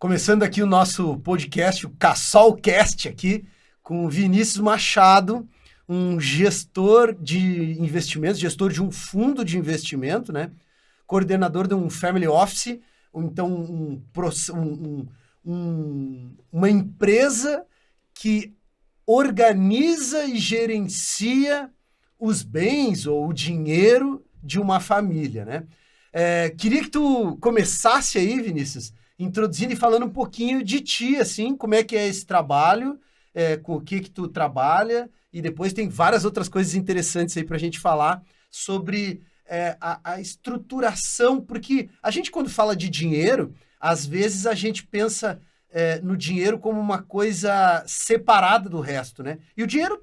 Começando aqui o nosso podcast, o Cassolcast aqui, com o Vinícius Machado, um gestor de investimentos, gestor de um fundo de investimento, né? Coordenador de um family office, então uma empresa que organiza e gerencia os bens ou o dinheiro de uma família, né? Queria que tu começasse aí, Vinícius, introduzindo e falando um pouquinho de ti, assim, como é que é esse trabalho, com o que tu trabalha, e depois tem várias outras coisas interessantes aí para a gente falar sobre a estruturação, porque a gente, quando fala de dinheiro, às vezes a gente pensa no dinheiro como uma coisa separada do resto, né? E o dinheiro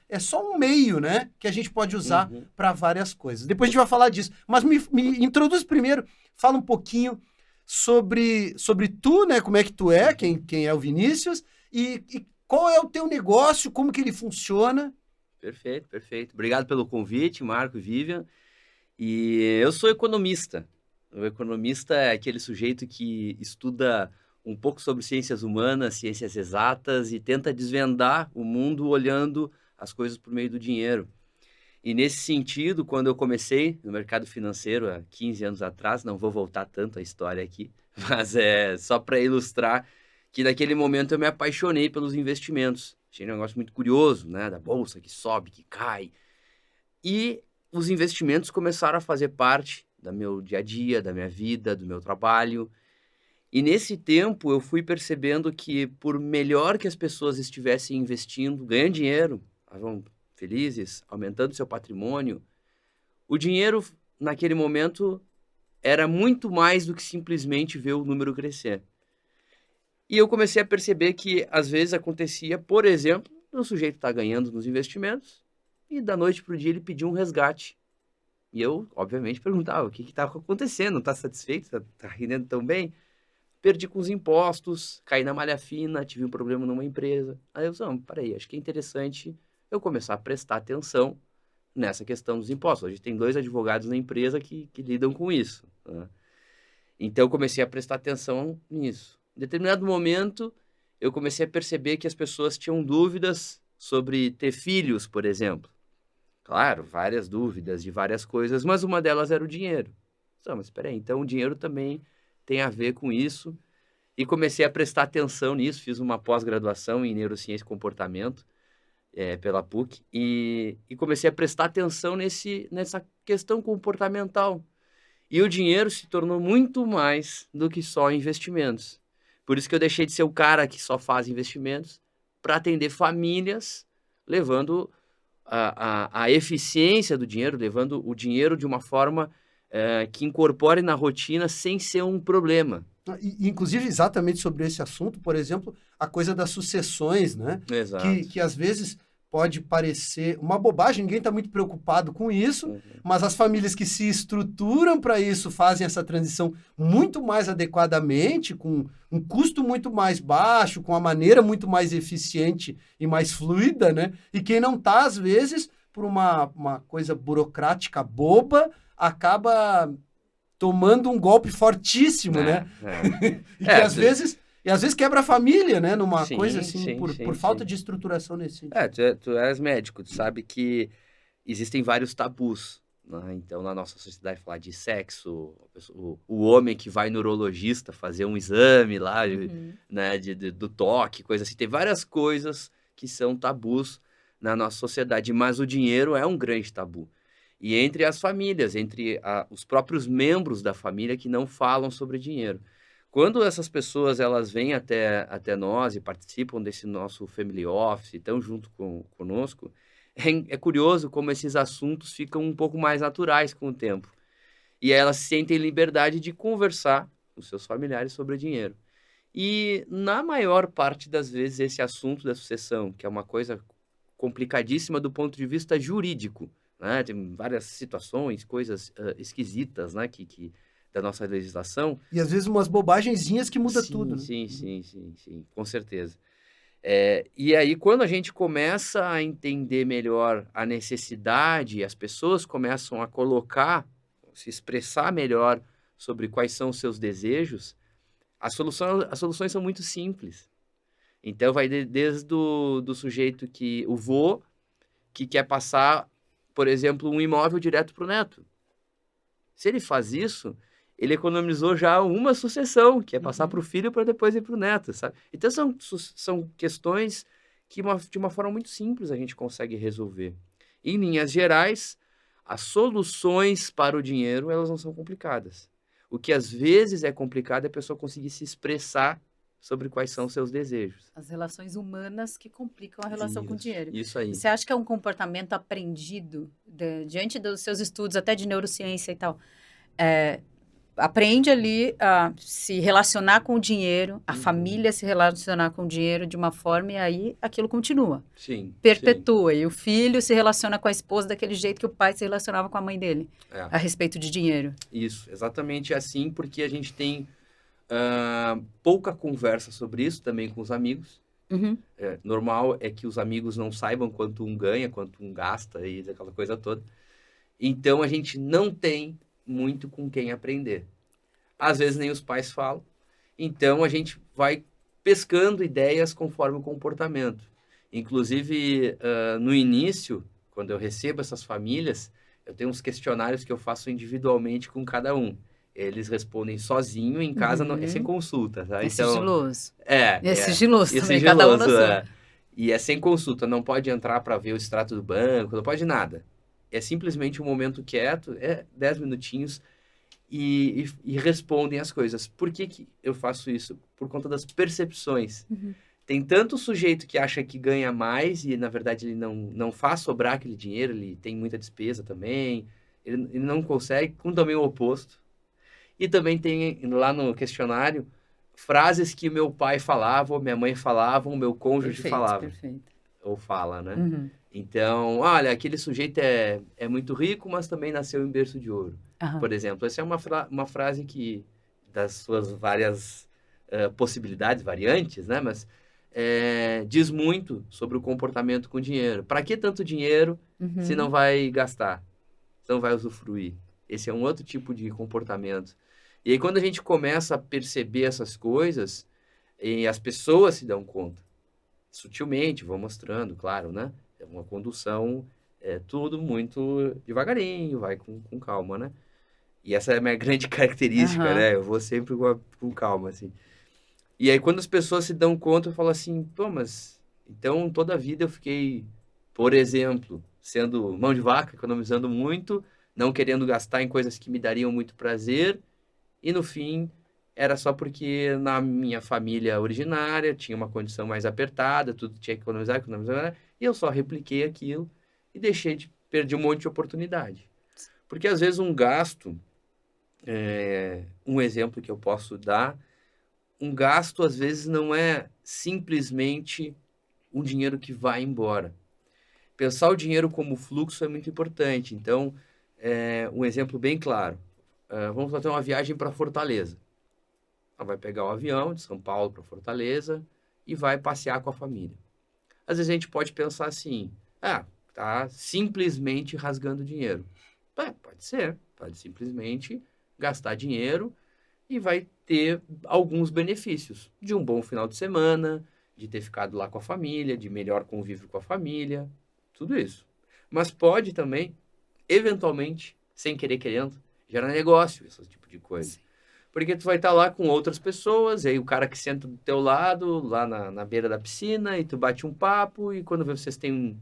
é só um meio, né? Que a gente pode usar para várias coisas. Depois a gente vai falar disso. Mas me introduz primeiro, fala um pouquinho sobre tu, né? Como é que tu é, quem é o Vinícius, e qual é o teu negócio, como que ele funciona. Perfeito, perfeito. Obrigado pelo convite, Marco e Vivian. E eu sou economista. O economista é aquele sujeito que estuda um pouco sobre ciências humanas, ciências exatas e tenta desvendar o mundo olhando as coisas por meio do dinheiro. E nesse sentido, quando eu comecei no mercado financeiro há 15 anos atrás, não vou voltar tanto a história aqui, mas é só para ilustrar que naquele momento eu me apaixonei pelos investimentos. Achei um negócio muito curioso, né? Da bolsa que sobe, que cai. E os investimentos começaram a fazer parte do meu dia a dia, da minha vida, do meu trabalho. E nesse tempo eu fui percebendo que por melhor que as pessoas estivessem investindo, ganhando dinheiro, estavam felizes, aumentando seu patrimônio, o dinheiro naquele momento era muito mais do que simplesmente ver o número crescer. E eu comecei a perceber que às vezes acontecia, por exemplo, o sujeito está ganhando nos investimentos e da noite para o dia ele pediu um resgate. E eu, obviamente, perguntava o que está acontecendo, não está satisfeito, está rendendo tão bem? Perdi com os impostos, caí na malha fina, tive um problema numa empresa. Aí eu disse, não, peraí, acho que é interessante eu começar a prestar atenção nessa questão dos impostos. Hoje tem 2 advogados na empresa que lidam com isso, né? Então eu comecei a prestar atenção nisso. Em determinado momento, eu comecei a perceber que as pessoas tinham dúvidas sobre ter filhos, por exemplo. Claro, várias dúvidas de várias coisas, mas uma delas era o dinheiro. Não, mas espera aí, então o dinheiro também tem a ver com isso. E comecei a prestar atenção nisso, fiz uma pós-graduação em Neurociência e Comportamento, pela PUC, e comecei a prestar atenção nessa questão comportamental. E o dinheiro se tornou muito mais do que só investimentos. Por isso que eu deixei de ser o cara que só faz investimentos para atender famílias, levando a eficiência do dinheiro, levando o dinheiro de uma forma que incorpore na rotina sem ser um problema. Inclusive, exatamente sobre esse assunto, por exemplo, a coisa das sucessões, né? Exato. Que às vezes pode parecer uma bobagem, ninguém está muito preocupado com isso, mas as famílias que se estruturam para isso fazem essa transição muito mais adequadamente, com um custo muito mais baixo, com uma maneira muito mais eficiente e mais fluida, né? E quem não está, às vezes, por uma coisa burocrática boba, acaba tomando um golpe fortíssimo, né? E que às vezes quebra a família, né? Numa coisa assim, por falta de estruturação nesse sentido. Tu és médico, tu sabe que existem vários tabus, né? Então, na nossa sociedade, falar de sexo, o homem que vai no urologista fazer um exame lá, né, do toque, coisa assim. Tem várias coisas que são tabus na nossa sociedade, mas o dinheiro é um grande tabu. E entre as famílias, entre os próprios membros da família que não falam sobre dinheiro. Quando essas pessoas elas vêm até nós e participam desse nosso family office, estão junto conosco, é curioso como esses assuntos ficam um pouco mais naturais com o tempo. E elas sentem liberdade de conversar com seus familiares sobre dinheiro. E na maior parte das vezes esse assunto da sucessão, que é uma coisa complicadíssima do ponto de vista jurídico, né? Tem várias situações, coisas esquisitas, né? Da nossa legislação. E às vezes umas bobagenzinhas que muda tudo, né? Sim, com certeza. E aí, quando a gente começa a entender melhor a necessidade, as pessoas começam a se expressar melhor sobre quais são os seus desejos, As soluções são muito simples. Então, vai desde do sujeito o vô, que quer passar, por exemplo, um imóvel direto para o neto. Se ele faz isso, ele economizou já uma sucessão, que é passar para o filho para depois ir para o neto, sabe? Então, são questões que de uma forma muito simples a gente consegue resolver. Em linhas gerais, as soluções para o dinheiro, elas não são complicadas. O que às vezes é complicado é a pessoa conseguir se expressar sobre quais são os seus desejos. As relações humanas que complicam a relação com o dinheiro. Isso aí. Você acha que é um comportamento aprendido diante dos seus estudos, até de neurociência e tal? Aprende ali a se relacionar com o dinheiro, a família se relacionar com o dinheiro de uma forma e aí aquilo continua. Sim. Perpetua. Sim. E o filho se relaciona com a esposa daquele jeito que o pai se relacionava com a mãe dele, a respeito de dinheiro. Isso, exatamente assim, porque a gente tem pouca conversa sobre isso também com os amigos. Normal é que os amigos não saibam quanto um ganha, quanto um gasta e aquela coisa toda. Então, a gente não tem muito com quem aprender. Às vezes nem os pais falam. Então, a gente vai pescando ideias conforme o comportamento. Inclusive, no início, quando eu recebo essas famílias, eu tenho uns questionários que eu faço individualmente com cada um. Eles respondem sozinho, em casa, é sem consulta. Tá? É sigiloso. É sigiloso também, cada um na sua. E é sem consulta, não pode entrar para ver o extrato do banco, não pode nada. É simplesmente um momento quieto, 10 minutinhos, e respondem as coisas. Por que eu faço isso? Por conta das percepções. Tem tanto sujeito que acha que ganha mais e, na verdade, ele não faz sobrar aquele dinheiro, ele tem muita despesa também, ele não consegue, como também o oposto. E também tem lá no questionário frases que meu pai falava, minha mãe falava, o meu cônjuge falava. Perfeito. Ou fala, né? Então, olha, aquele sujeito é muito rico, mas também nasceu em berço de ouro. Por exemplo, essa é uma frase que, das suas várias possibilidades, variantes, né? Mas diz muito sobre o comportamento com dinheiro. Para que tanto dinheiro se não vai gastar? Se não vai usufruir? Esse é um outro tipo de comportamento. E aí, quando a gente começa a perceber essas coisas, e as pessoas se dão conta, sutilmente, vão mostrando, claro, né? É uma condução, tudo muito devagarinho, vai com calma, né? E essa é a minha grande característica, né? Eu vou sempre com calma, assim. E aí, quando as pessoas se dão conta, eu falo assim, pô, mas então toda a vida eu fiquei, por exemplo, sendo mão de vaca, economizando muito, não querendo gastar em coisas que me dariam muito prazer, e no fim era só porque na minha família originária tinha uma condição mais apertada, tudo tinha que economizar, e eu só repliquei aquilo e perdi um monte de oportunidade. Porque às vezes um gasto, um exemplo que eu posso dar, um gasto às vezes não é simplesmente um dinheiro que vai embora. Pensar o dinheiro como fluxo é muito importante. Então, um exemplo bem claro. Vamos fazer uma viagem para Fortaleza. Vai pegar o avião de São Paulo para Fortaleza e vai passear com a família. Às vezes a gente pode pensar assim, tá simplesmente rasgando dinheiro. Pode ser, pode simplesmente gastar dinheiro e vai ter alguns benefícios de um bom final de semana, de ter ficado lá com a família, de melhor convívio com a família, tudo isso. Mas pode também, eventualmente, sem querer querendo, gerar negócio, esse tipo de coisa. Porque tu vai estar lá com outras pessoas, e aí o cara que senta do teu lado, lá na beira da piscina, e tu bate um papo, e quando vê vocês têm um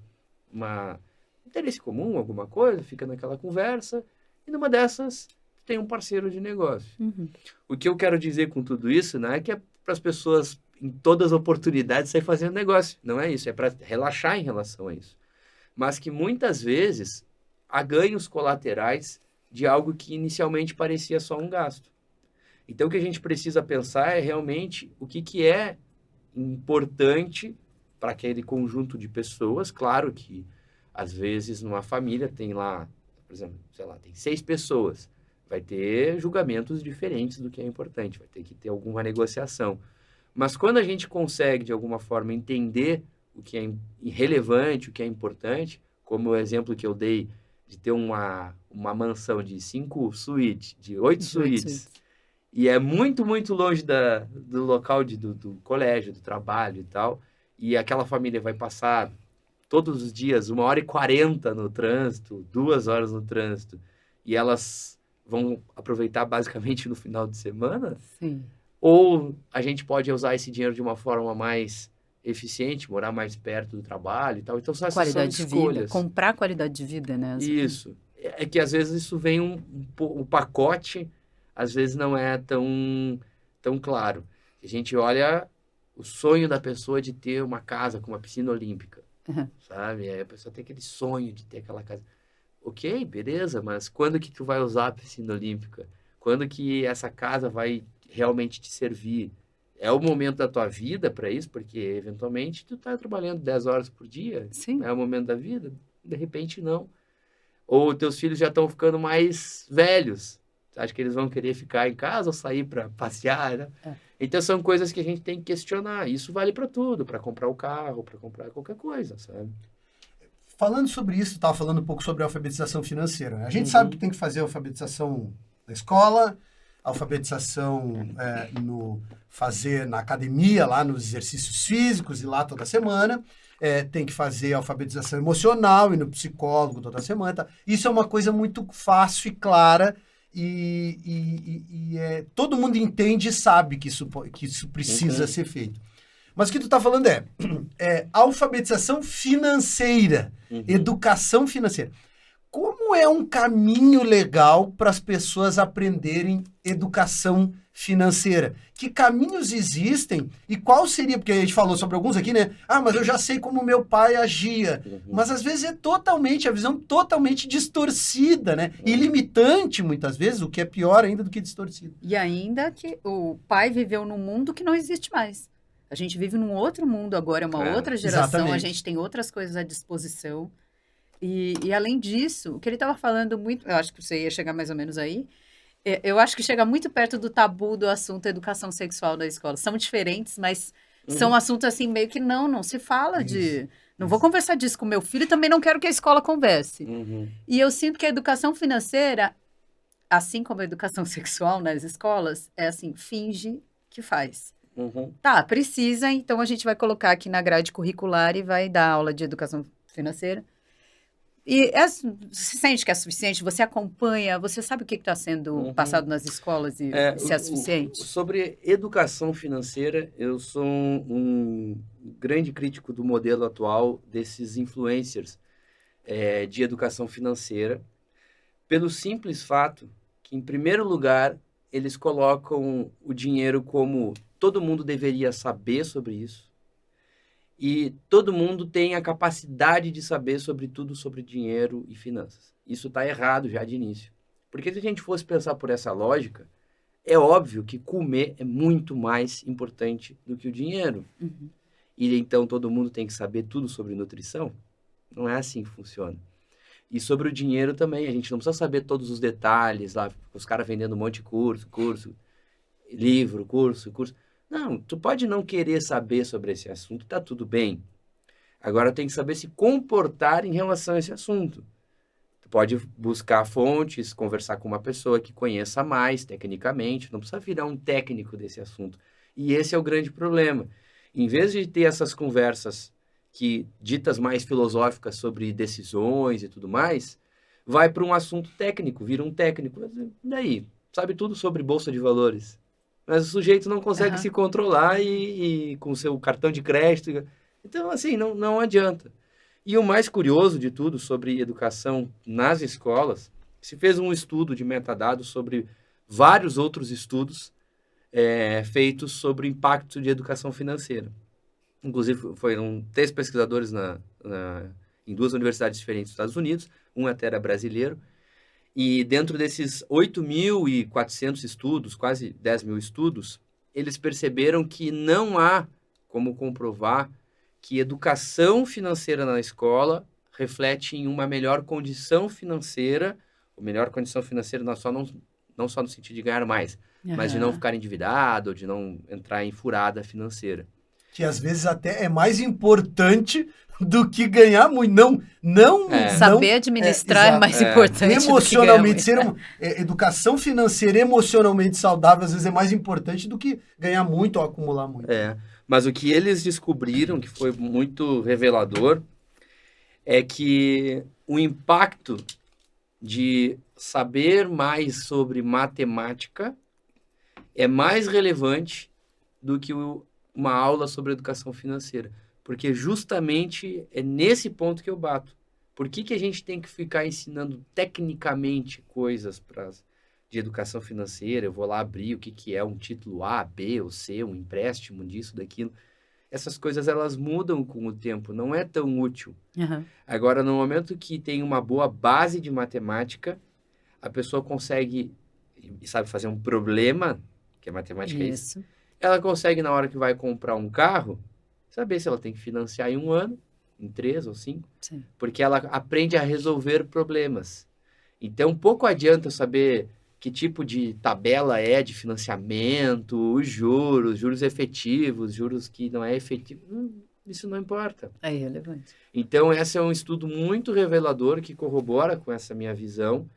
interesse comum, alguma coisa, fica naquela conversa, e numa dessas tem um parceiro de negócio. O que eu quero dizer com tudo isso, né, é que é para as pessoas, em todas as oportunidades, sair fazendo negócio. Não é isso, é para relaxar em relação a isso. Mas que muitas vezes há ganhos colaterais de algo que inicialmente parecia só um gasto. Então, o que a gente precisa pensar é realmente o que é importante para aquele conjunto de pessoas. Claro que, às vezes, numa família tem lá, por exemplo, tem 6 pessoas. Vai ter julgamentos diferentes do que é importante, vai ter que ter alguma negociação. Mas quando a gente consegue, de alguma forma, entender o que é irrelevante, o que é importante, como o exemplo que eu dei de ter uma mansão de 5 suítes, de 8 suítes, e é muito, muito longe do local do colégio, do trabalho e tal, e aquela família vai passar todos os dias 1h40 no trânsito, 2 horas no trânsito, e elas vão aproveitar basicamente no final de semana, Sim. ou a gente pode usar esse dinheiro de uma forma mais eficiente, morar mais perto do trabalho e tal. Então, são essas Qualidade de vida. escolhas. Comprar qualidade de vida, né? Isso. É que às vezes isso vem o pacote, às vezes não é tão claro. A gente olha o sonho da pessoa de ter uma casa com uma piscina olímpica, sabe? Aí a pessoa tem aquele sonho de ter aquela casa. Ok, beleza, mas quando que tu vai usar a piscina olímpica? Quando que essa casa vai realmente te servir? É o momento da tua vida para isso? Porque, eventualmente, tu tá trabalhando 10 horas por dia. Sim. É o momento da vida? De repente, não. Ou teus filhos já estão ficando mais velhos. Acho que eles vão querer ficar em casa ou sair para passear, né? Então, são coisas que a gente tem que questionar. Isso vale para tudo, para comprar o carro, para comprar qualquer coisa, sabe? Falando sobre isso, estava falando um pouco sobre a alfabetização financeira, né? A gente sabe que tem que fazer a alfabetização na escola, a alfabetização fazer na academia, lá nos exercícios físicos e lá toda semana. Tem que fazer a alfabetização emocional e no psicólogo toda semana. Tá? Isso é uma coisa muito fácil e clara e todo mundo entende e sabe que isso precisa ser feito. Mas o que tu está falando é alfabetização financeira, educação financeira. Como é um caminho legal para as pessoas aprenderem educação financeira? Que caminhos existem e qual seria? Porque a gente falou sobre alguns aqui, né? Mas eu já sei como meu pai agia. Mas às vezes a visão totalmente distorcida, né? E limitante muitas vezes, o que é pior ainda do que distorcido. E ainda que o pai viveu num mundo que não existe mais. A gente vive num outro mundo agora, é uma outra geração, exatamente. A gente tem outras coisas à disposição. E além disso, o que ele estava falando muito, eu acho que você ia chegar mais ou menos aí, eu acho que chega muito perto do tabu do assunto educação sexual da escola. São diferentes, mas são assuntos assim, meio que não se fala de... Não vou conversar disso com meu filho e também não quero que a escola converse. E eu sinto que a educação financeira, assim como a educação sexual nas escolas, é assim, finge que faz. Tá, precisa, então a gente vai colocar aqui na grade curricular e vai dar aula de educação financeira. E você sente que é suficiente? Você acompanha? Você sabe o que está sendo passado nas escolas e se é suficiente? Sobre educação financeira, eu sou um grande crítico do modelo atual desses influencers de educação financeira, pelo simples fato que, em primeiro lugar, eles colocam o dinheiro como todo mundo deveria saber sobre isso. E todo mundo tem a capacidade de saber sobre tudo sobre dinheiro e finanças. Isso está errado já de início. Porque se a gente fosse pensar por essa lógica, é óbvio que comer é muito mais importante do que o dinheiro. E então todo mundo tem que saber tudo sobre nutrição? Não é assim que funciona. E sobre o dinheiro também, a gente não precisa saber todos os detalhes, lá, os caras vendendo um monte de curso, livro, curso. Não, tu pode não querer saber sobre esse assunto, tá tudo bem. Agora tem que saber se comportar em relação a esse assunto. Tu pode buscar fontes, conversar com uma pessoa que conheça mais tecnicamente, não precisa virar um técnico desse assunto. E esse é o grande problema. Em vez de ter essas conversas ditas mais filosóficas sobre decisões e tudo mais, vai para um assunto técnico, vira um técnico. Daí, sabe tudo sobre bolsa de valores. Mas o sujeito não consegue se controlar e com o seu cartão de crédito. Então, assim, não adianta. E o mais curioso de tudo sobre educação nas escolas, se fez um estudo de metadados sobre vários outros estudos feitos sobre o impacto de educação financeira. Inclusive, foram 3 pesquisadores em 2 universidades diferentes dos Estados Unidos, um até era brasileiro. E dentro desses 8.400 estudos, quase 10 mil estudos, eles perceberam que não há como comprovar que educação financeira na escola reflete em uma melhor condição financeira, ou melhor condição financeira não só no sentido de ganhar mais, mas de não ficar endividado, ou de não entrar em furada financeira. que às vezes até é mais importante do que ganhar muito. Não, Saber administrar é exato. mais importante Emocionalmente, do que ganhar educação financeira emocionalmente saudável às vezes é mais importante do que ganhar muito ou acumular muito. Mas o que eles descobriram, que foi muito revelador, é que o impacto de saber mais sobre matemática é mais relevante do que uma aula sobre educação financeira. Porque justamente é nesse ponto que eu bato. Por que a gente tem que ficar ensinando tecnicamente coisas de educação financeira? Eu vou lá abrir o que é um título A, B ou C, um empréstimo disso, daquilo. Essas coisas, elas mudam com o tempo, não é tão útil. Uhum. Agora, no momento que tem uma boa base de matemática, a pessoa consegue, e sabe fazer um problema, que a matemática é isso, ela consegue, na hora que vai comprar um carro, saber se ela tem que financiar em 1 ano, em 3 ou 5, Sim. porque ela aprende a resolver problemas. Então, pouco adianta eu saber que tipo de tabela é de financiamento, os juros efetivos, juros que não é efetivo. Isso não importa. É irrelevante. Então, esse é um estudo muito revelador que corrobora com essa minha visão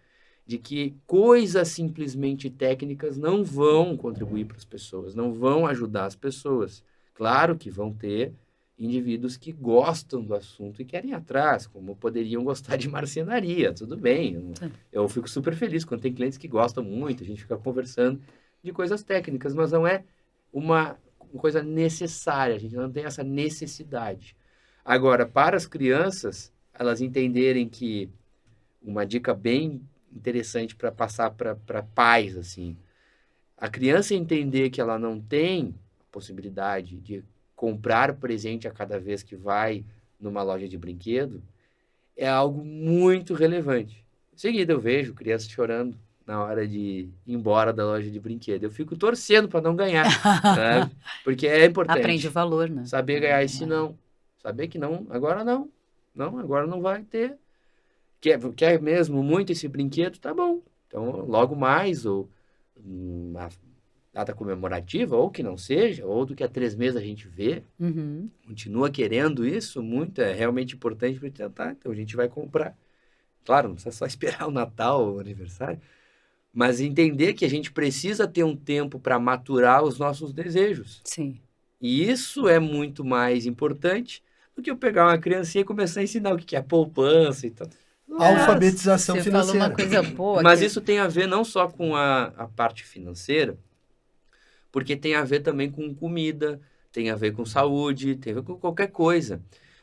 de que coisas simplesmente técnicas não vão contribuir para as pessoas, não vão ajudar as pessoas. Claro que vão ter indivíduos que gostam do assunto e querem ir atrás, como poderiam gostar de marcenaria, tudo bem. Eu fico super feliz quando tem clientes que gostam muito, a gente fica conversando de coisas técnicas, mas não é uma coisa necessária, a gente não tem essa necessidade. Agora, para as crianças, elas entenderem que uma dica bem interessante para passar para pais, assim, a criança entender que ela não tem possibilidade de comprar presente a cada vez que vai numa loja de brinquedo, é algo muito relevante. Em seguida, eu vejo crianças chorando na hora de ir embora da loja de brinquedo. Eu fico torcendo para não ganhar, né? Porque é importante. Aprende o valor, né? Saber ganhar esse não. Saber que não, agora não. Não, agora não vai ter. Quer mesmo muito esse brinquedo? Tá bom. Então, logo mais, ou uma data comemorativa, ou que não seja, ou do que há 3 meses a gente vê, continua querendo isso muito, é realmente importante para tentar, então a gente vai comprar. Claro, não precisa só esperar o Natal ou o aniversário, mas entender que a gente precisa ter um tempo para maturar os nossos desejos. Sim. E isso é muito mais importante do que eu pegar uma criancinha e começar a ensinar o que é poupança e tal. Alfabetização Você financeira. falou uma coisa boa. Mas isso tem a ver não só com a parte financeira, porque tem a ver também com comida, tem a ver com saúde, tem a ver com qualquer coisa.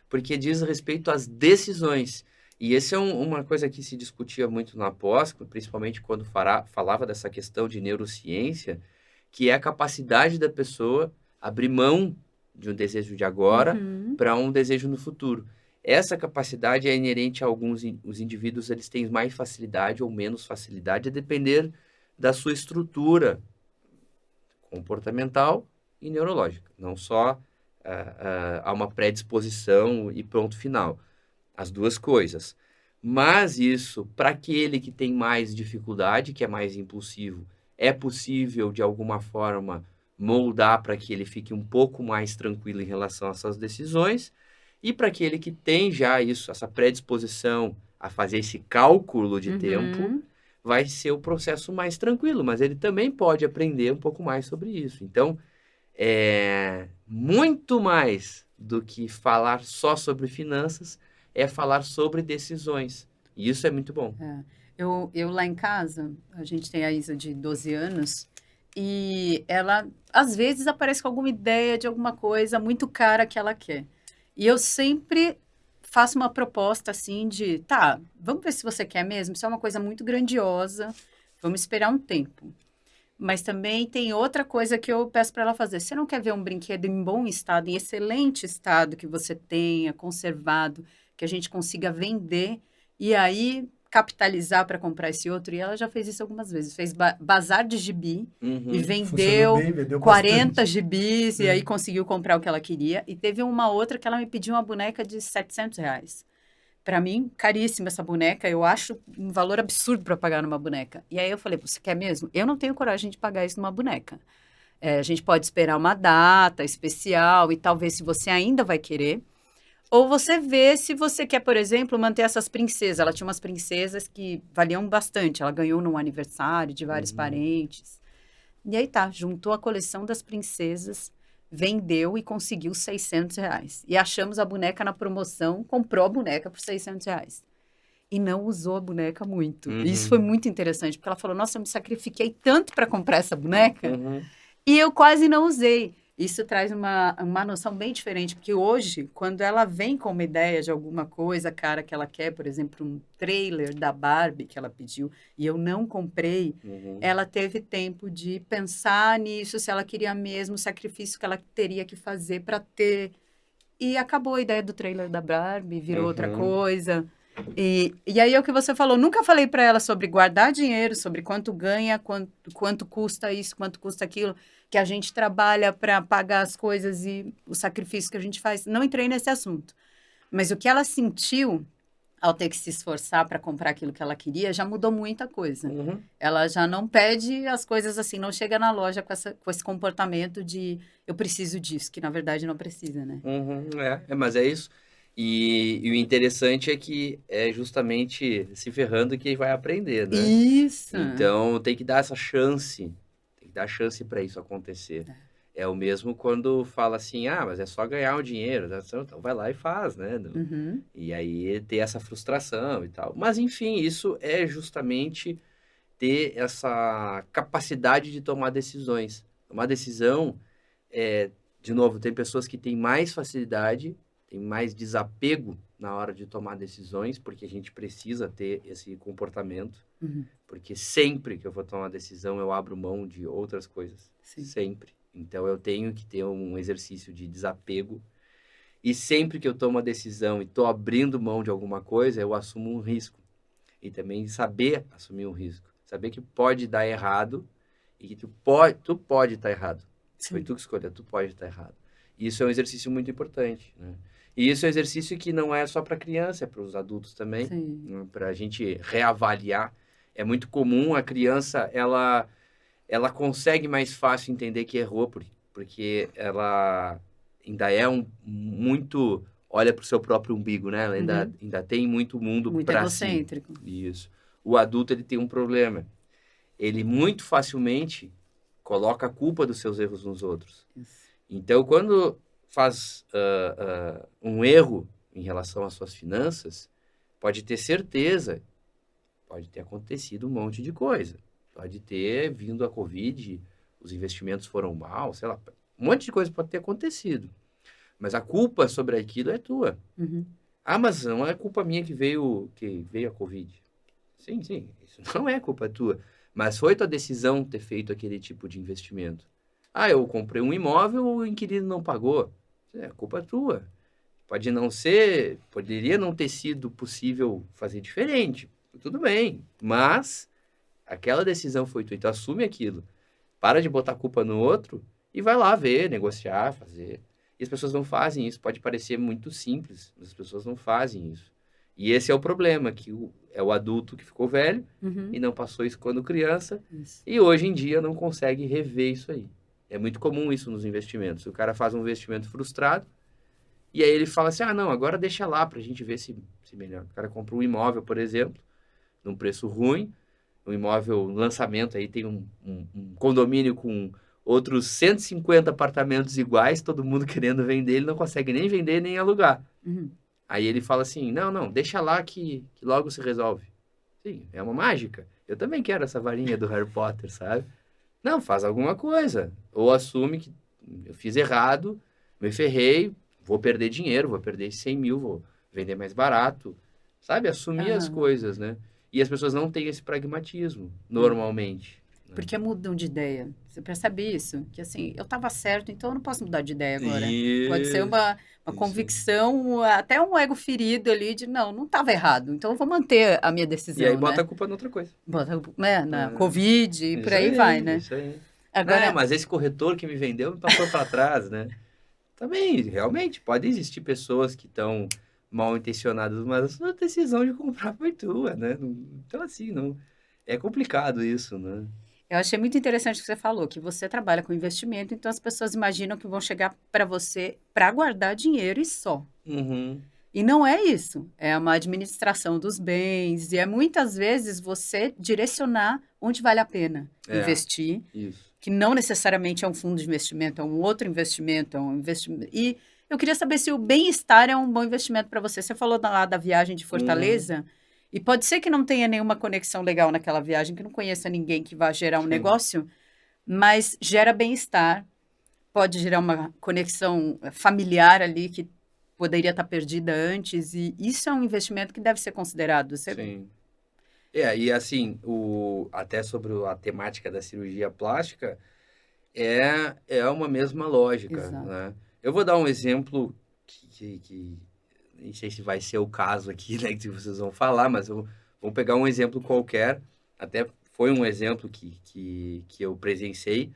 Porque diz respeito às decisões. E essa é uma coisa que se discutia muito na pós, principalmente quando falava dessa questão de neurociência, que é a capacidade da pessoa abrir mão de um desejo de agora para um desejo no futuro. Essa capacidade é inerente a os indivíduos, eles têm mais facilidade ou menos facilidade, a depender da sua estrutura comportamental e neurológica. Não só há uma predisposição e ponto final. As duas coisas. Mas isso, para aquele que tem mais dificuldade, que é mais impulsivo, é possível, de alguma forma, moldar para que ele fique um pouco mais tranquilo em relação às suas decisões. E para aquele que tem já isso, essa predisposição a fazer esse cálculo de tempo, vai ser o processo mais tranquilo, mas ele também pode aprender um pouco mais sobre isso. Então, muito mais do que falar só sobre finanças, é falar sobre decisões. E isso é muito bom. Eu lá em casa, a gente tem a Isa de 12 anos, e ela, às vezes, aparece com alguma ideia de alguma coisa muito cara que ela quer. E eu sempre faço uma proposta assim de, tá, vamos ver se você quer mesmo, isso é uma coisa muito grandiosa, vamos esperar um tempo. Mas também tem outra coisa que eu peço para ela fazer. Você não quer ver um brinquedo em bom estado, em excelente estado, que você tenha, conservado, que a gente consiga vender e aí capitalizar para comprar esse outro? E ela já fez isso algumas vezes. Fez bazar de gibi e vendeu bem, 40 bastante. gibis e aí conseguiu comprar o que ela queria. E teve uma outra que ela me pediu uma boneca de R$700. Para mim, caríssima essa boneca. Eu acho um valor absurdo para pagar numa boneca. E aí eu falei, você quer mesmo? Eu não tenho coragem de pagar isso numa boneca. A gente pode esperar uma data especial e talvez se você ainda vai querer. Ou você vê se você quer, por exemplo, manter essas princesas. Ela tinha umas princesas que valiam bastante. Ela ganhou num aniversário de vários parentes. E aí tá, juntou a coleção das princesas, vendeu e conseguiu R$ 600. E achamos a boneca na promoção, comprou a boneca por R$ 600. E não usou a boneca muito. E isso foi muito interessante, porque ela falou, nossa, eu me sacrifiquei tanto para comprar essa boneca e eu quase não usei. Isso traz uma noção bem diferente, porque hoje, quando ela vem com uma ideia de alguma coisa, cara, que ela quer, por exemplo, um trailer da Barbie que ela pediu, e eu não comprei, ela teve tempo de pensar nisso, se ela queria mesmo, o sacrifício que ela teria que fazer para ter. E acabou a ideia do trailer da Barbie, virou outra coisa. E aí é o que você falou, nunca falei para ela sobre guardar dinheiro, sobre quanto ganha, quanto custa isso, quanto custa aquilo, que a gente trabalha para pagar as coisas e o sacrifício que a gente faz. Não entrei nesse assunto. Mas o que ela sentiu ao ter que se esforçar para comprar aquilo que ela queria, já mudou muita coisa. Ela já não pede as coisas assim, não chega na loja com esse comportamento de eu preciso disso, que na verdade não precisa, né? Mas é isso. E o interessante é que é justamente se ferrando que vai aprender, né? Isso! Então, tem que dar essa chance, tem que dar chance para isso acontecer. É o mesmo quando fala assim, mas é só ganhar o dinheiro, né? Então vai lá e faz, né? E aí ter essa frustração e tal. Mas, enfim, isso é justamente ter essa capacidade de tomar decisões. Tomar decisão, de novo, tem pessoas que têm mais facilidade, tem mais desapego na hora de tomar decisões, porque a gente precisa ter esse comportamento, porque sempre que eu vou tomar uma decisão, eu abro mão de outras coisas, sempre. Então, eu tenho que ter um exercício de desapego, e sempre que eu tomo uma decisão e estou abrindo mão de alguma coisa, eu assumo um risco. E também saber assumir um risco, saber que pode dar errado, e que tu pode estar errado. Foi tu que escolheu, tu pode estar errado. Isso é um exercício muito importante, né? E isso é um exercício que não é só para criança, é para os adultos também, né? Para a gente reavaliar. É muito comum a criança, ela consegue mais fácil entender que errou, porque ela ainda é muito... Olha para o seu próprio umbigo, né? Ela ainda tem muito mundo para si. Muito egocêntrico. Isso. O adulto, ele tem um problema. Ele muito facilmente coloca a culpa dos seus erros nos outros. Então, quando faz um erro em relação às suas finanças, pode ter certeza, pode ter acontecido um monte de coisa. Pode ter vindo a Covid, os investimentos foram mal, sei lá, um monte de coisa pode ter acontecido. Mas a culpa sobre aquilo é tua. Mas não é culpa minha que veio a Covid. Sim, isso não é culpa tua. Mas foi tua decisão ter feito aquele tipo de investimento. Eu comprei um imóvel, o inquilino não pagou. É culpa tua. Poderia não ter sido possível fazer diferente. Tudo bem, mas aquela decisão foi tua. Então assume aquilo. Para de botar a culpa no outro e vai lá ver, negociar, fazer. E as pessoas não fazem isso. Pode parecer muito simples, mas as pessoas não fazem isso. E esse é o problema, que é o adulto que ficou velho e não passou isso quando criança. E hoje em dia não consegue rever isso aí. É muito comum isso nos investimentos. O cara faz um investimento frustrado e aí ele fala assim, não, agora deixa lá pra gente ver se melhora. O cara comprou um imóvel, por exemplo, num preço ruim, um imóvel, um lançamento, aí tem um condomínio com outros 150 apartamentos iguais, todo mundo querendo vender, ele não consegue nem vender nem alugar. Aí ele fala assim, não, deixa lá que logo se resolve. Sim, é uma mágica. Eu também quero essa varinha do Harry Potter, sabe? Não, faz alguma coisa. Ou assume que eu fiz errado, me ferrei, vou perder dinheiro, vou perder 100 mil, vou vender mais barato. Sabe? Assumir as coisas, né? E as pessoas não têm esse pragmatismo, normalmente. Porque mudam de ideia. Você percebe isso? Que assim, eu estava certo, então eu não posso mudar de ideia agora. Pode ser uma convicção, até um ego ferido ali de não estava errado, então eu vou manter a minha decisão. E aí bota a culpa em outra coisa. Bota na Covid e por aí vai, né? Isso aí. Agora... mas esse corretor que me vendeu me passou para trás, né? Também, realmente, pode existir pessoas que estão mal intencionadas, mas a sua decisão de comprar foi tua, né? Então, assim, não... é complicado isso, né? Eu achei muito interessante o que você falou, que você trabalha com investimento, então as pessoas imaginam que vão chegar para você para guardar dinheiro e só. Uhum. E não é isso. É uma administração dos bens, e é muitas vezes você direcionar onde vale a pena investir, Isso. que não necessariamente é um fundo de investimento, é um outro investimento, é um investimento. E eu queria saber se o bem-estar é um bom investimento para você. Você falou lá da viagem de Fortaleza, e pode ser que não tenha nenhuma conexão legal naquela viagem, que não conheça ninguém que vá gerar um Sim. negócio, mas gera bem-estar, pode gerar uma conexão familiar ali que poderia estar perdida antes, e isso é um investimento que deve ser considerado. Você... Sim. E assim, até sobre a temática da cirurgia plástica, é uma mesma lógica, Exato. né? Eu vou dar um exemplo que nem sei se vai ser o caso aqui, né, que vocês vão falar, mas vamos pegar um exemplo qualquer, até foi um exemplo que eu presenciei.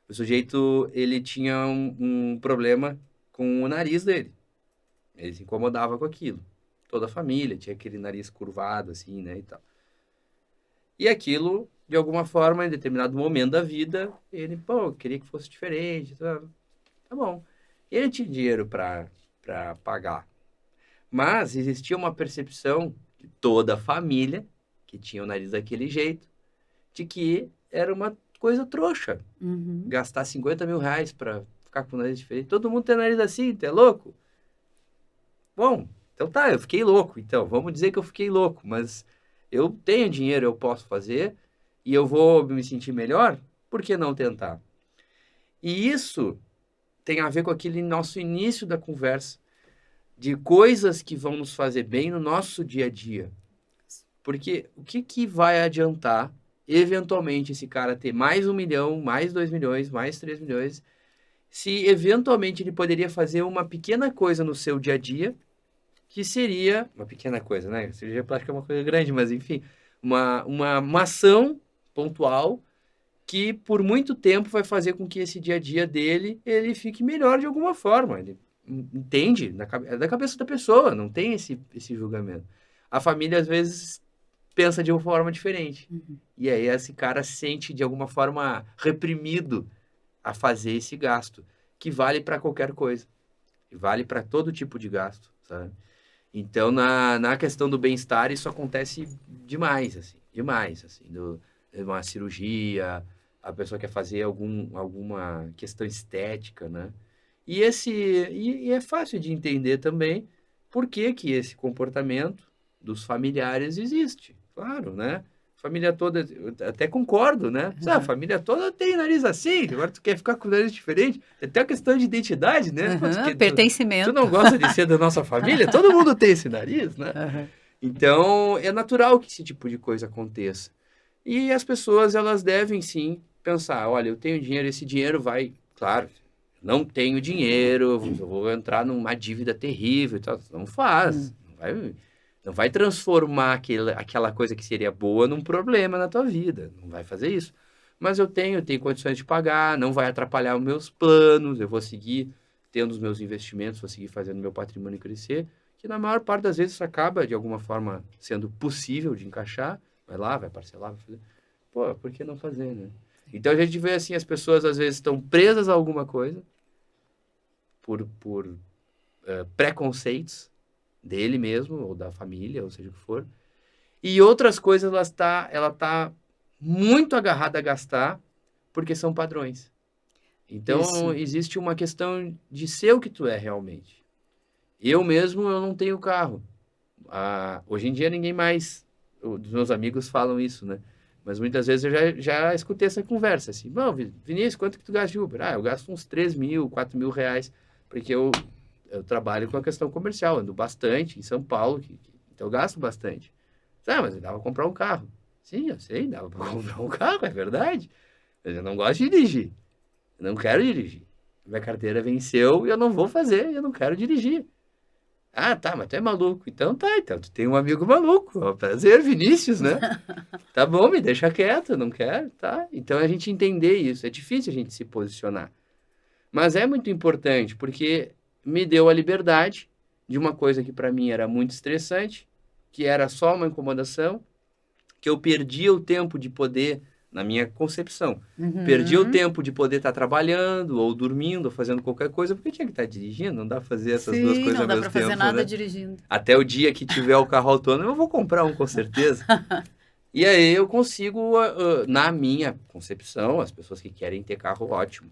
O sujeito, ele tinha um problema com o nariz dele. Ele se incomodava com aquilo. Toda a família tinha aquele nariz curvado, assim, né, e tal. E aquilo, de alguma forma, em determinado momento da vida, ele, pô, queria que fosse diferente, tá bom. Ele tinha dinheiro para pagar. Mas existia uma percepção de toda a família, que tinha o nariz daquele jeito, de que era uma coisa trouxa. Uhum. Gastar 50 mil reais para ficar com o nariz diferente. Todo mundo tem nariz assim, tu é louco? Bom, então tá, eu fiquei louco. Então, vamos dizer que eu fiquei louco, mas eu tenho dinheiro, eu posso fazer, e eu vou me sentir melhor, por que não tentar? E isso tem a ver com aquele nosso início da conversa, de coisas que vão nos fazer bem no nosso dia a dia. Porque o que vai adiantar, eventualmente, esse cara ter mais 1 milhão, mais 2 milhões, mais 3 milhões, se eventualmente ele poderia fazer uma pequena coisa no seu dia a dia, que seria uma pequena coisa, né? Cirurgia plástica é uma coisa grande, mas enfim, uma ação pontual que por muito tempo vai fazer com que esse dia a dia dele, ele fique melhor de alguma forma. Ele entende, é da cabeça da pessoa, não tem esse julgamento. A família, às vezes, pensa de uma forma diferente. Uhum. E aí esse cara se sente, de alguma forma, reprimido a fazer esse gasto, que vale para qualquer coisa. E vale para todo tipo de gasto, sabe? Então, na questão do bem-estar, isso acontece demais, assim. Uma cirurgia, a pessoa quer fazer alguma questão estética, né? E é fácil de entender também por que esse comportamento dos familiares existe. Claro, né? Família toda, eu até concordo, né? A família toda tem nariz assim, agora tu quer ficar com o nariz diferente. Tem até a questão de identidade, né? Pertencimento. Tu não gosta de ser da nossa família? Todo mundo tem esse nariz, né? Então, é natural que esse tipo de coisa aconteça. E as pessoas, elas devem sim pensar, olha, eu tenho dinheiro, esse dinheiro vai, claro, não tenho dinheiro, eu vou entrar numa dívida terrível e tal. Não faz, não vai transformar aquela coisa que seria boa num problema na tua vida, não vai fazer isso. Mas eu tenho condições de pagar, não vai atrapalhar os meus planos, eu vou seguir tendo os meus investimentos, vou seguir fazendo meu patrimônio crescer, que na maior parte das vezes isso acaba, de alguma forma, sendo possível de encaixar. Vai lá, vai parcelar, vai fazer. Pô, por que não fazer, né? Então, a gente vê, assim, as pessoas, às vezes, estão presas a alguma coisa por preconceitos dele mesmo, ou da família, ou seja o que for. E outras coisas, ela tá muito agarrada a gastar porque são padrões. Então, existe uma questão de ser o que tu é realmente. Eu mesmo, eu não tenho carro. Hoje em dia, ninguém mais... Os meus amigos falam isso, né? Mas muitas vezes eu já escutei essa conversa, assim, bom, Vinícius, quanto que tu gasta de Uber? Eu gasto uns 3 mil, 4 mil reais, porque eu trabalho com a questão comercial, ando bastante em São Paulo, então eu gasto bastante. Mas dava para comprar um carro. Sim, eu sei, dava para comprar um carro, é verdade. Mas eu não gosto de dirigir. Eu não quero dirigir. Minha carteira venceu e eu não vou fazer, eu não quero dirigir. Tá, mas tu é maluco. Então tu tem um amigo maluco. É um prazer, Vinícius, né? Tá bom, me deixa quieto, não quero, tá? Então a gente entender isso, é difícil a gente se posicionar. Mas é muito importante, porque me deu a liberdade de uma coisa que para mim era muito estressante, que era só uma incomodação, que eu perdia o tempo de poder, na minha concepção. Uhum. Perdi o tempo de poder estar trabalhando, ou dormindo, ou fazendo qualquer coisa, porque tinha que estar dirigindo, não dá pra fazer essas duas coisas não ao dá mesmo pra fazer tempo, nada né? dirigindo. Até o dia que tiver o carro autônomo, eu vou comprar um, com certeza. E aí eu consigo, na minha concepção, as pessoas que querem ter carro, ótimo.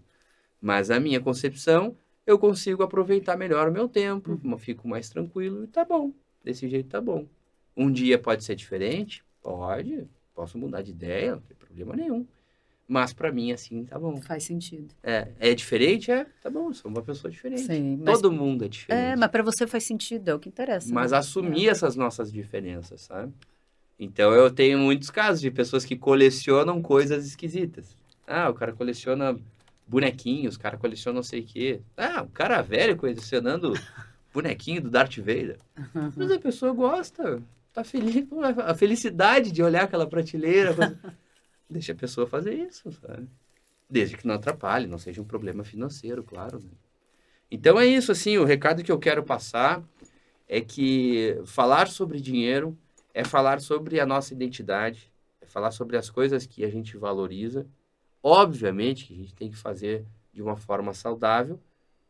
Mas na minha concepção, eu consigo aproveitar melhor o meu tempo, fico mais tranquilo e tá bom. Desse jeito tá bom. Um dia pode ser diferente? Pode. Posso mudar de ideia, não tem problema nenhum. Mas pra mim, assim, tá bom. Faz sentido. É diferente? Tá bom, eu sou uma pessoa diferente. Sim, mas... Todo mundo é diferente. mas pra você faz sentido, é o que interessa. Mas né? assumir essas nossas diferenças, sabe? Então, eu tenho muitos casos de pessoas que colecionam coisas esquisitas. O cara coleciona bonequinhos, o cara coleciona não sei o quê. O cara velho colecionando bonequinho do Darth Vader. Mas a pessoa gosta, tá feliz. A felicidade de olhar aquela prateleira. Deixa a pessoa fazer isso, sabe? Desde que não atrapalhe, não seja um problema financeiro, claro. Né? Então, é isso, assim, o recado que eu quero passar é que falar sobre dinheiro é falar sobre a nossa identidade, é falar sobre as coisas que a gente valoriza. Obviamente que a gente tem que fazer de uma forma saudável,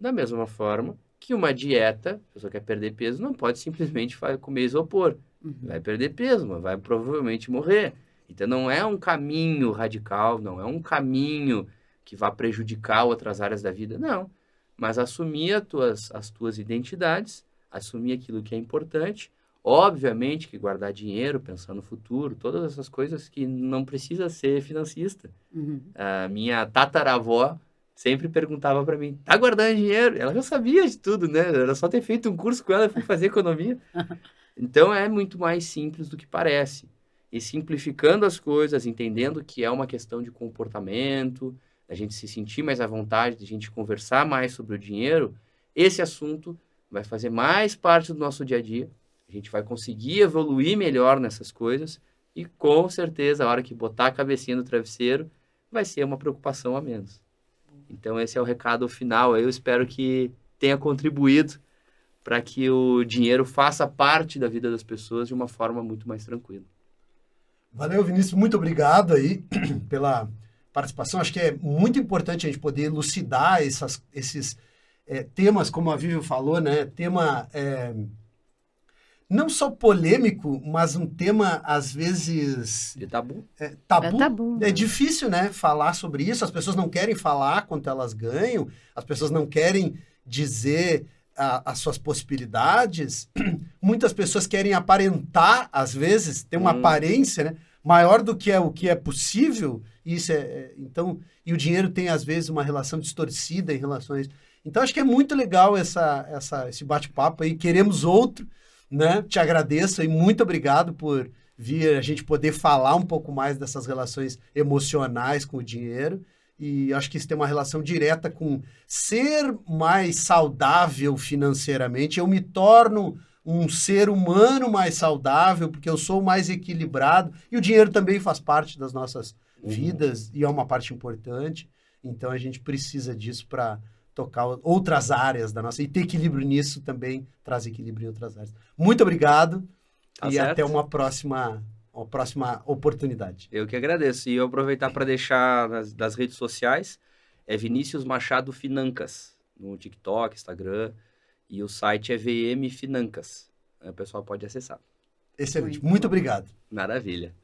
da mesma forma que uma dieta, a pessoa quer perder peso, não pode simplesmente comer isopor. Vai perder peso, mas vai provavelmente morrer. Então não é um caminho radical, não é um caminho que vai prejudicar outras áreas da vida, não. Mas assumir as tuas identidades, assumir aquilo que é importante. Obviamente que guardar dinheiro, pensar no futuro, todas essas coisas que não precisa ser financista. A minha tataravó sempre perguntava para mim, tá guardando dinheiro? Ela já sabia de tudo, né? Era só ter feito um curso com ela para fazer economia. Então é muito mais simples do que parece. E simplificando as coisas, entendendo que é uma questão de comportamento, a gente se sentir mais à vontade, de a gente conversar mais sobre o dinheiro, esse assunto vai fazer mais parte do nosso dia a dia. A gente vai conseguir evoluir melhor nessas coisas e, com certeza, a hora que botar a cabecinha no travesseiro, vai ser uma preocupação a menos. Então, esse é o recado final. Eu espero que tenha contribuído para que o dinheiro faça parte da vida das pessoas de uma forma muito mais tranquila. Valeu, Vinícius. Muito obrigado aí pela participação. Acho que é muito importante a gente poder elucidar esses temas, como a Vivian falou, né? Tema... não só polêmico, mas um tema, às vezes... De tabu. Tabu. É tabu. É difícil, né, falar sobre isso. As pessoas não querem falar quanto elas ganham. As pessoas não querem dizer as suas possibilidades. Muitas pessoas querem aparentar, às vezes, ter uma aparência, né, maior do que o que é possível. Isso então, e o dinheiro tem, às vezes, uma relação distorcida em relação a isso. Então, acho que é muito legal esse bate-papo aí. Queremos outro. Né? Te agradeço e muito obrigado por vir a gente poder falar um pouco mais dessas relações emocionais com o dinheiro, e acho que isso tem uma relação direta com ser mais saudável financeiramente. Eu me torno um ser humano mais saudável porque eu sou mais equilibrado, e o dinheiro também faz parte das nossas vidas e é uma parte importante, então a gente precisa disso para tocar outras áreas da nossa... E ter equilíbrio nisso também traz equilíbrio em outras áreas. Muito obrigado e até uma próxima oportunidade. Eu que agradeço. E eu aproveitar para deixar das redes sociais, é Vinícius Machado Financas, no TikTok, Instagram, e o site é VM Financas. O pessoal pode acessar. Excelente. Muito obrigado. Maravilha.